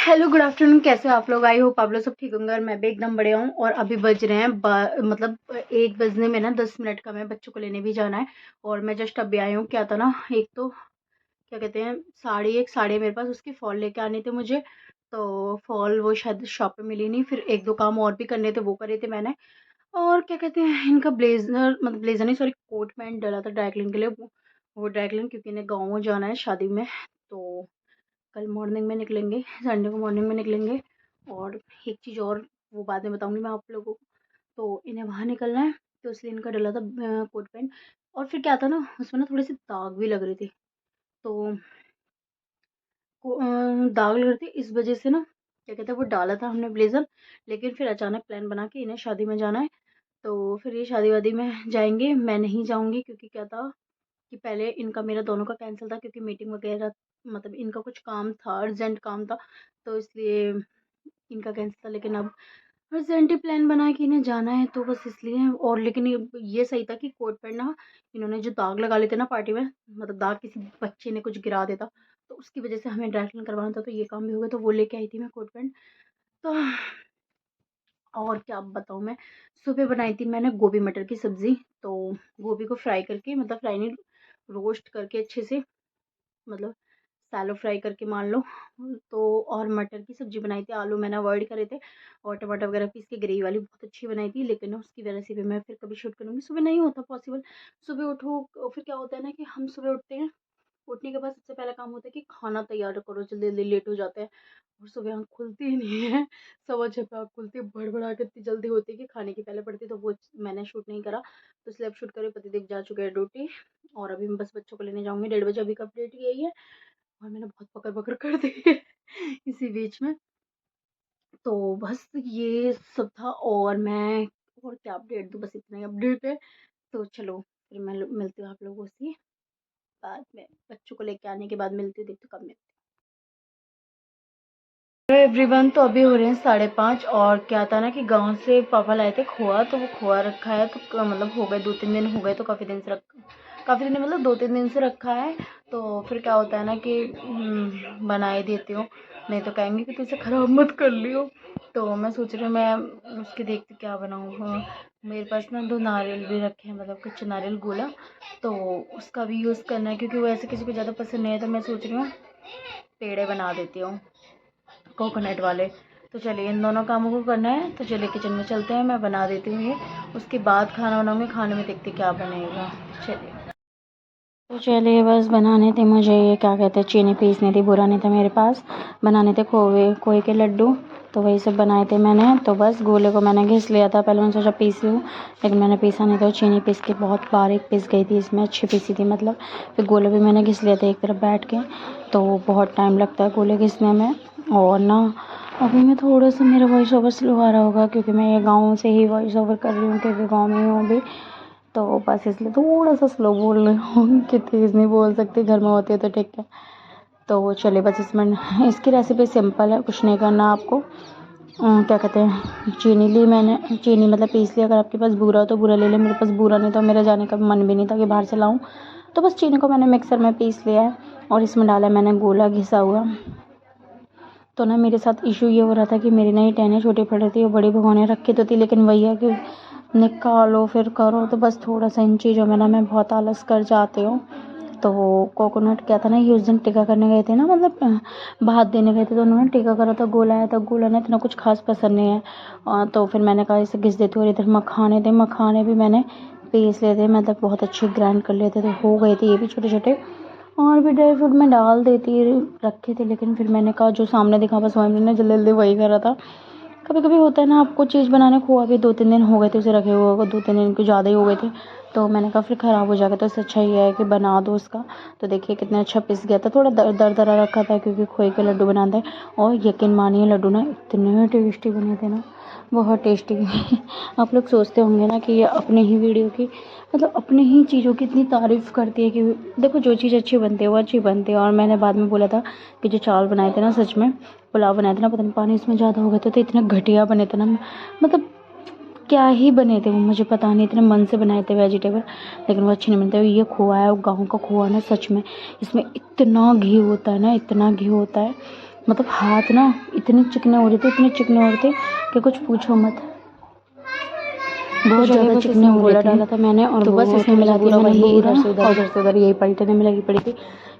Hello good afternoon. कैसे हो आप लोग? आई होप आप लोग सब ठीक होंगे और मैं भी एकदम बढ़िया हूँ। और अभी बज रहे हैं मतलब 1 बजने में ना 10 मिनट का, मैं बच्चों को लेने भी जाना है। और मैं जस्ट अभी आई हूँ। क्या था ना, एक तो क्या कहते हैं, एक साड़ी है मेरे पास, उसकी फॉल लेके आनी थी मुझे। तो फॉल वो शायद शॉप पे मिली नहीं, फिर एक दो काम और भी करने थे, वो करे थे मैंने। और क्या कहते हैं, इनका ब्लेजर, मतलब ब्लेजर नहीं सॉरी, कोट पैंट डाला था ड्राई क्लीन के लिए। वो ड्राई क्लीन, क्योंकि इन्हें गाँव में जाना है शादी में। तो कल मॉर्निंग में निकलेंगे, संडे को मॉर्निंग में निकलेंगे। और एक चीज़ और, वो बाद में बताऊंगी मैं आप लोगों को। तो इन्हें वहाँ निकलना है, तो इसलिए इनका डला था कोट पैंट। और फिर क्या था ना, उसमें ना थोड़ी सी दाग भी लग रही थी। तो दाग लग रही थी, इस वजह से ना क्या कहते हैं, वो डाला था हमने ब्लेजर। लेकिन फिर अचानक प्लान बना के इन्हें शादी में जाना है। तो फिर ये शादी वादी में जाएंगे, मैं नहीं जाऊंगी, क्योंकि क्या था कि पहले इनका मेरा दोनों का कैंसिल था, क्योंकि मीटिंग वगैरह, मतलब इनका कुछ काम था, अर्जेंट काम था। तो इसलिए इनका कैंसिल था। लेकिन अब अर्जेंट ही प्लान बना है कि इन्हें जाना है, तो बस इसलिए। और लेकिन ये सही था कि कोट पैंट ना, इन्होंने जो दाग लगा लेते ना पार्टी में, मतलब दाग किसी बच्चे ने कुछ गिरा देता, तो उसकी वजह से हमें ड्राई क्लीन करवाना था। तो ये काम भी हो गया, तो वो लेके आई थी मैं कोट पैंट। तो और क्या बताऊँ मैं। सुबह बनाई थी मैंने गोभी मटर की सब्जी। तो गोभी को फ्राई करके, मतलब फ्राई नहीं, रोस्ट करके अच्छे से, मतलब शैलो फ्राई करके मान लो। तो और मटर की सब्जी बनाई थी, आलू मैंने अवॉइड करे थे। और टमाटर वगैरह पीस के ग्रेवी वाली बहुत अच्छी बनाई थी, लेकिन उसकी रेसिपी मैं फिर कभी शूट करूँगी। सुबह नहीं होता पॉसिबल। सुबह उठो, फिर क्या होता है ना कि हम सुबह उठते हैं, उठने के बाद सबसे पहला काम होता है कि खाना तैयार करो, जल्दी जल्दी लेट हो जाते हैं। और सुबह आँख खुलती ही नहीं है। 6:15 पे आँख खुलती है, भड़बड़ा के इतनी जल्दी होती है कि खाने की पहले पड़ती है, तो वो मैंने शूट नहीं करा। तो इसलिए अब शूट करे, पतिदेव जा चुके हैं ड्यूटी। और अभी मैं बस बच्चों को लेने जाऊँगी, 1:30 बजे अभी का अपडेट यही है। और मैंने बहुत पकड़-पकड़ कर दी है इसी बीच में। तो बस ये सब था। और मैं और क्या अपडेट दूँ, बस इतना ही अपडेट है। तो चलो फिर मैं मिलती हूँ आप लोगों से बाद में। बच्चों को लेके आने के बाद मिलती हूँ, देखती हूँ कब मिलती हूँ। हेलो एवरीवन, तो अभी हो रहे हैं 5:30। और क्या था ना कि गांव से पापा लाए थे खोआ, तो वो खोआ रखा है। तो मतलब हो गए 2-3 दिन हो गए, तो काफ़ी दिन मतलब 2-3 दिन से रखा है। तो फिर क्या होता है ना कि बना ही देती हूँ, नहीं तो कहेंगे कि तू इसे ख़राब मत कर लियो। तो मैं सोच रही हूँ, मैं उसकी देखती क्या बनाऊँ। मेरे पास ना 2 नारियल भी रखे हैं, मतलब कच्चे नारियल गोला। तो उसका भी यूज़ करना है, क्योंकि वो ऐसे किसी को ज़्यादा पसंद नहीं है। तो मैं सोच रही हूँ पेड़े बना देती हूँ कोकोनट वाले। तो चलिए इन दोनों कामों को करना है, तो चलिए किचन में चलते हैं, मैं बना देती हूँ ये। उसके बाद खाना बनाऊँगी, खाने में देखते क्या बनेगा। चलिए, तो चलिए बस बनाने थे मुझे, ये क्या कहते हैं, चीनी पीसनी थी, बुरा नहीं था मेरे पास। बनाने थे खोए के लड्डू, तो वही सब बनाए थे मैंने। तो बस गोले को मैंने घिस लिया था, पहले मैंने सोचा पीस लूँ, लेकिन मैंने पीसा नहीं था। चीनी पीस के बहुत बारीक पीस गई थी इसमें, अच्छी पीसी थी मतलब। फिर गोले भी मैंने घिस लिए थे एक तरफ बैठ के। तो बहुत टाइम लगता है गोले घिसने में। और ना अभी मैं थोड़ा सा, मेरा वॉइस ओवर स्लो आ रहा होगा, क्योंकि मैं ये गाँव से ही वॉइस ओवर कर रही हूँ, क्योंकि गाँव में ही हूँ अभी। तो बस इसलिए थोड़ा सा स्लो बोल रही हूँ कि तेज़ नहीं बोल सकती, घर में होती है तो ठीक है। तो चलिए बस इसमें, इसकी रेसिपी सिंपल है, कुछ नहीं करना आपको। क्या कहते हैं, चीनी ली मैंने, चीनी मतलब पीस लिया। अगर आपके पास बूरा हो तो बूरा ले लें, मेरे पास बूरा नहीं था, मेरा जाने का मन भी नहीं था कि बाहर से लाऊं। तो बस चीनी को मैंने मिक्सर में पीस लिया है, और इसमें डाला मैंने गोला घिसा हुआ। तो ना मेरे साथ इशू ये हो रहा था कि मेरी नई टहनियाँ छोटी पड़ रही थी, और बड़ी भगोने रखी तो थी, लेकिन वही है कि निकालो फिर करो। तो बस थोड़ा सा इन चीज़ों में ना मैं बहुत आलस कर जाती हूँ। तो कोकोनट क्या था ना, ये उस दिन टीका करने गए थे ना, मतलब भात देने गए थे, तो उन्होंने टीका करा था, गोला आया था। गोला ना इतना कुछ खास पसंद नहीं है। तो फिर मैंने कहा इसे घिस देती हूँ। और इधर मखाने भी मैंने पीस लिए थे, मतलब बहुत अच्छे ग्राइंड कर लिए थे, तो हो गए थे ये भी छोटे छोटे। और भी ड्राई फ्रूट में डाल देती रखे थे, लेकिन फिर मैंने कहा जो सामने दिखा बस वही मैंने जल्दी जल्दी वही करा था। कभी कभी होता है ना, आपको चीज़ बनाने को अभी 2-3 दिन हो गए थे उसे रखे हुए को, 2-3 दिन के ज़्यादा ही हो गए थे। तो मैंने कहा फिर ख़राब हो जाएगा, तो इससे अच्छा ये है कि बना दो इसका। तो देखिए कितना अच्छा पिस गया था, थोड़ा दरदरा रखा था, क्योंकि खोए के लड्डू बनाते हैं। और यकीन मानिए लड्डू ना इतने टेस्टी बने थे ना, बहुत टेस्टी। आप लोग सोचते होंगे ना कि ये अपने ही वीडियो की, मतलब अपने ही चीज़ों की इतनी तारीफ़ करती है कि देखो जो चीज़ अच्छी बनती है वो अच्छी बनती है। और मैंने बाद में बोला था कि जो चावल बनाए थे ना, सच में पुलाव बनाए थे ना, पता नहीं पानी इसमें ज़्यादा हो गए थे, तो इतने घटिया बने थे ना, मतलब क्या ही बने थे वो, मुझे पता नहीं, इतने मन से बनाए थे वेजिटेबल, लेकिन वो अच्छे नहीं बनते। ये खोआ है, गाँव का खोआ ना, सच में इसमें इतना घी होता है ना, इतना घी होता है मतलब हाथ ना इतने चिकने हो रहे थे, इतने चिकने हो रहे थे कि कुछ पूछो मत, बहुत ज़्यादा चिकने हो रहे थे। डाला था मैंने और तो बस इसमें मिला दिया मैंने वही इधर से उधर यही पलटने में लगी पड़ी थी,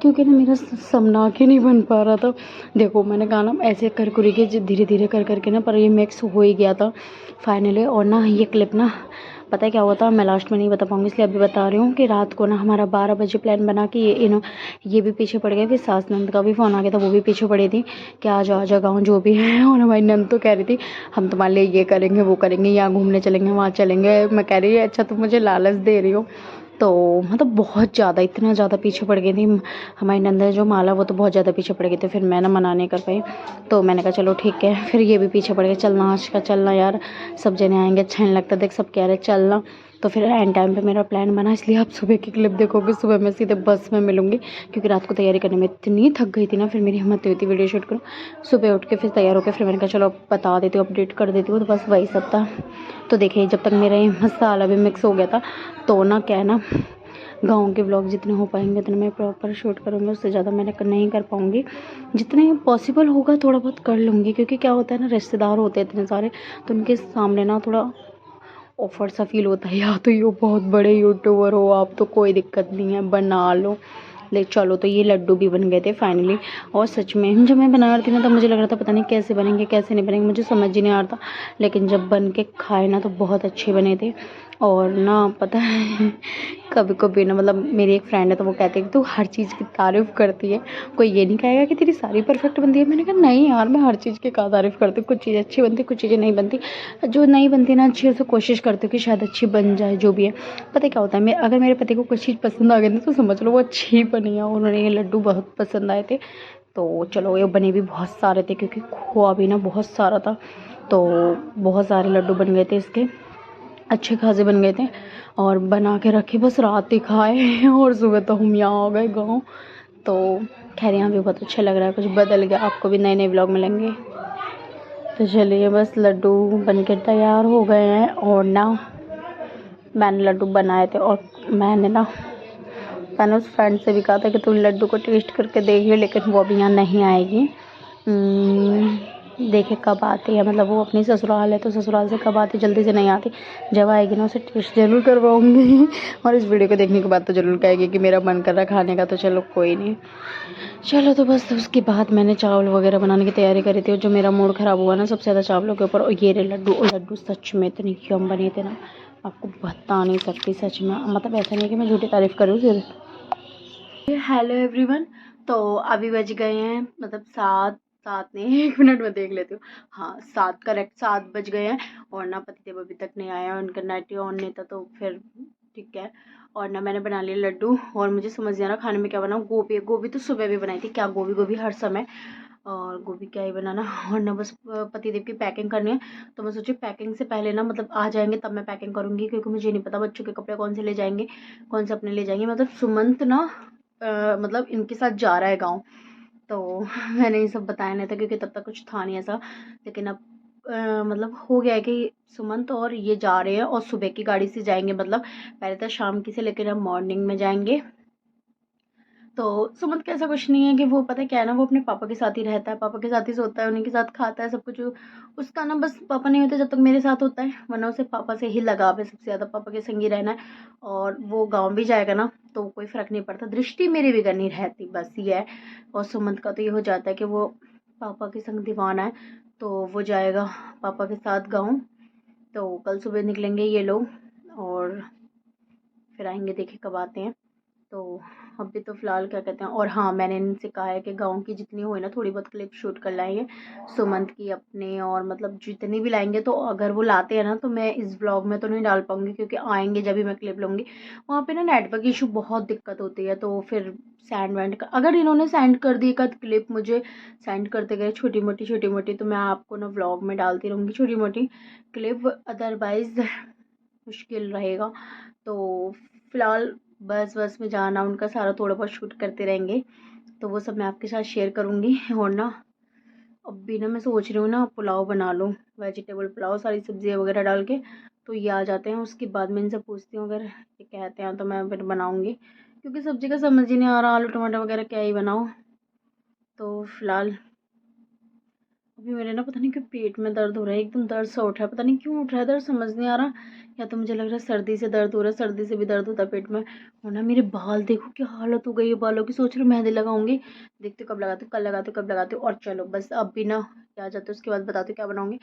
क्योंकि ना मेरा समना के नहीं बन पा रहा था। देखो मैंने कहा ना ऐसे कर कुरी के धीरे धीरे कर करके ना, पर ये मिक्स हो ही गया था फाइनली। और ना ये क्लिप ना पता है क्या हुआ था, मैं लास्ट में नहीं बता पाऊँगी इसलिए अभी बता रही हूँ कि रात को ना हमारा 12 बजे प्लान बना कि ये भी पीछे पड़ गए। फिर सास नंद का भी फ़ोन आ गया था, वो भी पीछे पड़ी थी कि आ जाओ गाँव जो भी है। और हमारी नंद तो कह रही थी हम तुम्हारे लिए ये करेंगे वो करेंगे, यहाँ घूमने चलेंगे वहाँ चलेंगे। मैं कह रही है अच्छा तुम मुझे लालच दे रही हो। तो मतलब बहुत ज़्यादा इतना ज़्यादा पीछे पड़ गई थी हमारी नंद है जो माला, वो तो बहुत ज़्यादा पीछे पड़ गई थी। फिर मैं ना मना नहीं कर पाई, तो मैंने कहा चलो ठीक है। फिर ये भी पीछे पड़ गए, चलना आज का चलना यार, सब जने आएंगे अच्छा नहीं लगता, देख सब कह रहे चलना। तो फिर एंड टाइम पे मेरा प्लान बना, इसलिए आप सुबह की क्लिप देखोगे। सुबह मैं सीधे बस में मिलूंगी क्योंकि रात को तैयारी करने में इतनी थक गई थी ना, फिर मेरी हिम्मत नहीं होती वीडियो शूट करूँ। सुबह उठ के फिर तैयार होकर फिर मैंने कहा चलो बता देती हूँ, अपडेट कर देती हूँ। तो बस वही सब था। तो देखिए जब तक मेरा ये मसाला भी मिक्स हो गया था, तो ना क्या है ना, गाँव के व्लॉग जितने हो पाएंगे उतने मैं प्रॉपर शूट करूँगी, उससे ज़्यादा मैंने नहीं कर पाऊँगी। जितने पॉसिबल होगा थोड़ा बहुत कर लूँगी, क्योंकि क्या होता है ना रिश्तेदार होते हैं इतने सारे, तो उनके सामने ना थोड़ा ऑफर सा फील होता है, या तो ये बहुत बड़े यूट्यूबर हो आप तो कोई दिक्कत नहीं है बना लो। ले चलो, तो ये लड्डू भी बन गए थे फाइनली। और सच में जब मैं बना रही थी ना, तब मुझे लग रहा था पता नहीं कैसे बनेंगे कैसे नहीं बनेंगे, मुझे समझ ही नहीं आ रहा था। लेकिन जब बन के खाए ना तो बहुत अच्छे बने थे। और ना पता है कभी कभी ना मतलब मेरी एक फ्रेंड है तो वो कहती है कि तू हर चीज़ की तारीफ़ करती है, कोई ये नहीं कहेगा कि तेरी सारी परफेक्ट बनती है। मैंने कहा नहीं यार, मैं हर चीज़ की क्या तारीफ़ करती हूँ, कुछ चीज़ अच्छी बनती कुछ चीज़ें नहीं बनती। जो नहीं बनती ना अच्छी, उसे कोशिश करती हूँ कि शायद अच्छी बन जाए जो भी है। पता है क्या होता है, मैं अगर मेरे पति को कुछ चीज़ पसंद आ गई ना तो समझ लो वो अच्छी ही बनी है। उन्होंने ये लड्डू बहुत पसंद आए थे, तो चलो ये बने भी बहुत सारे थे क्योंकि खोआ भी ना बहुत सारा था, तो बहुत सारे लड्डू बन गए थे इसके, अच्छे खासे बन गए थे। और बना के रखे, बस रात ही खाए और सुबह तो हम यहाँ आ गए गाँव। तो खैर यहाँ भी बहुत अच्छा लग रहा है, कुछ बदल गया। आपको भी नए नए व्लॉग मिलेंगे। तो चलिए बस लड्डू बन के तैयार हो गए हैं। और ना मैंने लड्डू बनाए थे और मैंने उस फ्रेंड से भी कहा था कि तुम लड्डू को टेस्ट करके देखिए, लेकिन वो अभी यहाँ नहीं आएगी। देखे कब आती है, मतलब वो अपनी ससुराल है तो ससुराल से कब आती, जल्दी से नहीं आती। जब आएगी ना उसे टेस्ट ज़रूर करवाऊँगी और इस वीडियो को देखने के बाद तो ज़रूर कहेगी कि मेरा मन कर रहा खाने का। तो चलो कोई नहीं, चलो। तो बस उसके बाद मैंने चावल वगैरह बनाने की तैयारी करी थी। और जो मेरा मूड ख़राब हुआ ना सबसे ज़्यादा चावलों के ऊपर, और ये रहे लड्डू सच में इतने यम बने थे ना, आपको बता नहीं सकती सच में। मतलब ऐसा नहीं कि मैं झूठी तारीफ़ करूँ सिर्फ। हेलो एवरीवन, तो अभी बज गए हैं मतलब 7, 7 नहीं 1 मिनट में देख लेती हूँ। हाँ 7 करेक्ट 7 बज गए हैं। और ना पतिदेव अभी तक नहीं आया, उनका नेट ही ऑन नहीं था, तो फिर ठीक है। और ना मैंने बना लिया लड्डू, और मुझे समझ नहीं आ रहा खाने में क्या बनाऊँ। गोभी तो सुबह भी बनाई थी, क्या गोभी हर समय, और गोभी क्या ही बनाना। और ना बस पतिदेव की पैकिंग करनी है, तो मैं सोची पैकिंग से पहले ना मतलब आ जाएंगे तब मैं पैकिंग करूँगी, क्योंकि मुझे नहीं पता बच्चों के कपड़े कौन से ले जाएंगे कौन से अपने ले जाएंगे। मतलब सुमंत ना मतलब इनके साथ जा रहा है गाँव, तो मैंने ये सब बताया नहीं था क्योंकि तब तक कुछ था नहीं ऐसा। लेकिन अब मतलब हो गया है कि सुमंत और ये जा रहे हैं, और सुबह की गाड़ी से जाएंगे, मतलब पहले तो शाम की से, लेकिन अब मॉर्निंग में जाएंगे। तो सुमंत का ऐसा कुछ नहीं है कि वो पता है क्या है ना, वो अपने पापा के साथ ही रहता है, पापा के साथ ही सोता है, उन्हीं के साथ खाता है सब कुछ। उसका ना बस पापा नहीं होते जब तक मेरे साथ होता है, वरना उसे पापा से ही लगाव है सबसे ज़्यादा, पापा के संग ही रहना है। और वो गाँव भी जाएगा ना तो कोई फ़र्क नहीं पड़ता, दृष्टि मेरी भी करनी रहती, बस ये है। और सुमंत का तो ये हो जाता है कि वो पापा के संग दीवाना है, तो वो जाएगा पापा के साथ गाँव। तो कल सुबह निकलेंगे ये लोग, और फिर आएंगे, देखे कब आते हैं। तो अभी तो फ़िलहाल क्या कहते हैं। और हाँ, मैंने इनसे कहा है कि गाँव की जितनी हुई ना थोड़ी बहुत क्लिप शूट कर लाएंगे सुमंत की अपने, और मतलब जितनी भी लाएंगे। तो अगर वो लाते हैं ना तो मैं इस ब्लॉग में तो नहीं डाल पाऊँगी, क्योंकि आएंगे जब भी मैं क्लिप लूँगी। वहाँ पे ना नेटवर्क इशू बहुत दिक्कत होती है, तो फिर सेंड वेंड का अगर इन्होंने सेंड कर दी एक क्लिप मुझे सेंड करते गए छोटी मोटी, तो मैं आपको ना व्लॉग में डालती रहूँगी छोटी मोटी क्लिप, अदरवाइज़ मुश्किल रहेगा। तो फ़िलहाल बस में जाना उनका सारा थोड़ा बहुत शूट करते रहेंगे, तो वो सब मैं आपके साथ शेयर करूँगी। और ना अभी ना मैं सोच रही हूँ ना पुलाव बना लूँ, वेजिटेबल पुलाव सारी सब्जियाँ वगैरह डाल के। तो ये आ जाते हैं, उसके बाद मैं इनसे पूछती हूँ, अगर ये कहते हैं तो मैं फिर बनाऊँगी, क्योंकि सब्ज़ी का समझ ही नहीं आ रहा, आलू टमाटर वगैरह क्या ही बनाऊँ। तो फ़िलहाल अभी मेरे ना पता नहीं क्यों पेट में दर्द हो रहा है, एकदम दर्द सा उठ रहा है, पता नहीं क्यों उठ रहा है दर्द, समझ नहीं आ रहा। या तो मुझे लग रहा है सर्दी से दर्द हो रहा है, सर्दी से भी दर्द होता है पेट में। और ना मेरे बाल देखो क्या हालत हो गई है बालों की, सोच रही हूँ मेहंदी लगाऊंगी, देखती हूँ कब लगाती हूँ, कल लगाती हूँ, कब लगाती हूँ। और चलो बस अब भी ना क्या जाते हैं, उसके बाद बताती हूँ क्या बनाऊंगी।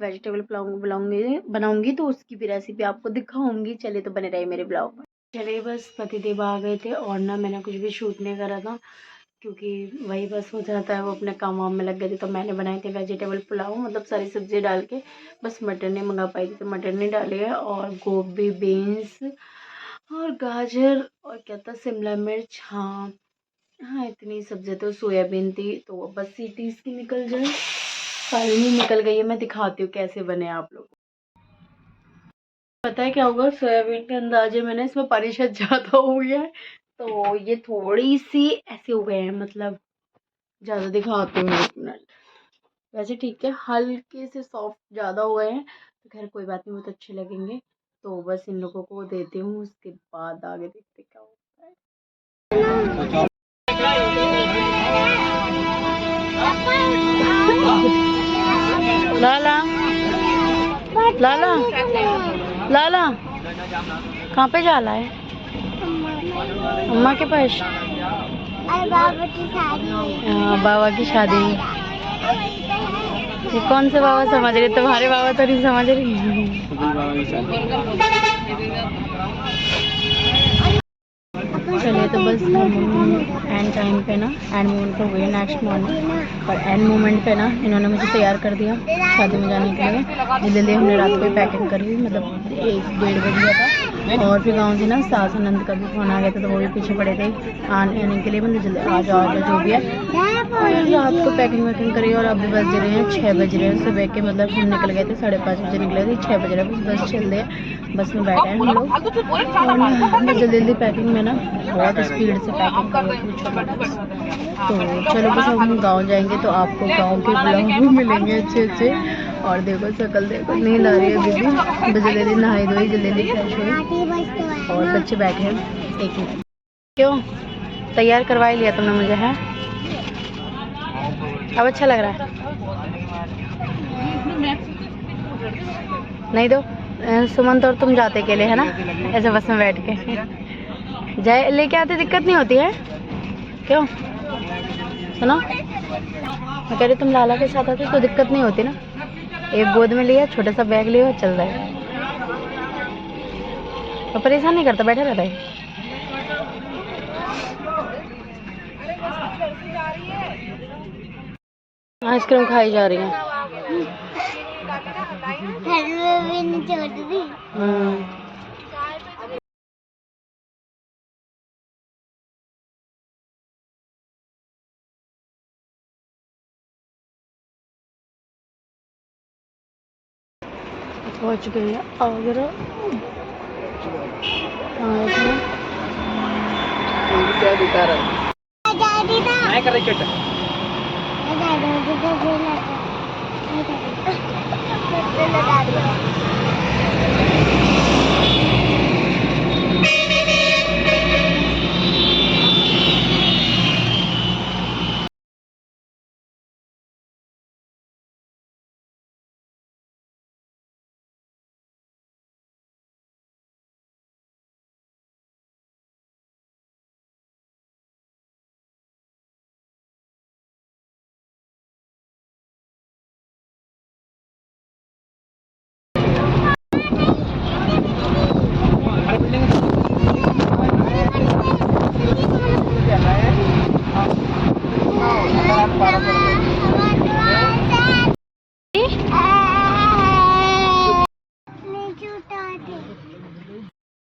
वेजिटेबल पुलाव बनाऊंगी बनाऊंगी तो उसकी भी रेसिपी आपको दिखाऊंगी। चलिए तो बने रहिए मेरे ब्लॉग में। चलिए बस पतिदेव आ गए थे और ना मैंने कुछ भी शूट नहीं करा था, क्योंकि वही बस हो जाता है, वो अपने काम वाम में लग गए थे। तो मैंने बनाए थे वेजिटेबल पुलाव, मतलब सारी सब्जी डाल के, बस मटर नहीं मंगा पाई थी तो मटर नहीं डाली है। और गोभी, बीन्स और गाजर और क्या था, शिमला मिर्च, हाँ हाँ इतनी सब्जी। तो सोयाबीन थी तो बस सीटी इसकी निकल जाए, फाइनली निकल गई है। मैं दिखाती हूँ कैसे बने आप लोग। पता है क्या होगा, सोयाबीन के अंदाजे मैंने इसमें पानी शायद ज़्यादा हो गया है, तो ये थोड़ी सी ऐसे हो गए हैं, मतलब ज़्यादा दिखाती हूँ, एक मिनट। वैसे ठीक है, हल्के से सॉफ्ट ज़्यादा हो गए हैं तो खैर कोई बात नहीं, वो तो अच्छे लगेंगे। तो बस इन लोगों को देती हूँ, उसके बाद आगे देखते क्या होता है। लाला लाला लाला कहाँ पे जाला है? अम्मा के पास। बाबा की शादी। ये कौन से बाबा समझ रहे, तुम्हारे बाबा तो नहीं समझ रही। चलिए तो बस एंड टाइम पे ना, एंड मोमेंट पे हुई है नेक्स्ट मॉर्निंग, और एंड मोमेंट पे ना इन्होंने मुझे तैयार कर दिया शादी में जाने के लिए। जल्दी हमने रात को पैकिंग करी, मतलब 1-1:30 बज गया था। और फिर गाँव से ना सास नंद का भी फ़ोन आ गया था, तो वो भी पीछे पड़े थे आने के लिए, मतलब जल्दी आ जाओ जो भी है। और रात को पैकिंग वैकिंग करी और अभी बज रहे हैं 6 बज रहे हैं सुबह के, मतलब हम निकल गए थे 5:30 बजे निकले थे, 6 बज रहे हैं, बस चल रहे हैं, बस में बैठे हैं हम लोग। और जल्दी जल्दी पैकिंग में ना बहुत स्पीड से पैकिंग करी, पूछो मत। तो चलो बस अब हम गाँव जाएंगे तो आपको गाँव के ब्लॉग भी मिलेंगे अच्छे अच्छे। और देखो शकल देखो, नींद आ रही है दीदी, तो जल्दी नहाई धोई, जल्दी फ्रेश हुई और बच्चे बैठे हैं। एक मिनट, क्यों तैयार करवा ही लिया तुमने मुझे, है अब अच्छा लग रहा है? नहीं दो सुमंत और तुम जाते अकेले है ना, ऐसे बस में बैठ के जाए लेके आते, दिक्कत नहीं होती है क्यों? सुनो, मैं कह रही तुम लाला के साथ आते तो दिक्कत नहीं होती ना, एक गोद में लिया, छोटा सा बैग लिया, चल रहा है, तो परेशान नहीं करता, बैठा रहता है। आइसक्रीम खाई जा रही है। पहुंच गई है आगरा।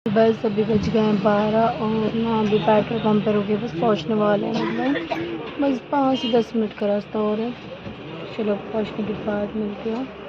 बस अभी बज गए हैं 12 और ना अभी पेट्रोल पंप पर रुके, बस पहुंचने वाले हैं, मतलब बस 5 से 10 मिनट का रास्ता और है। चलो पहुंचने के बाद मिलते हैं।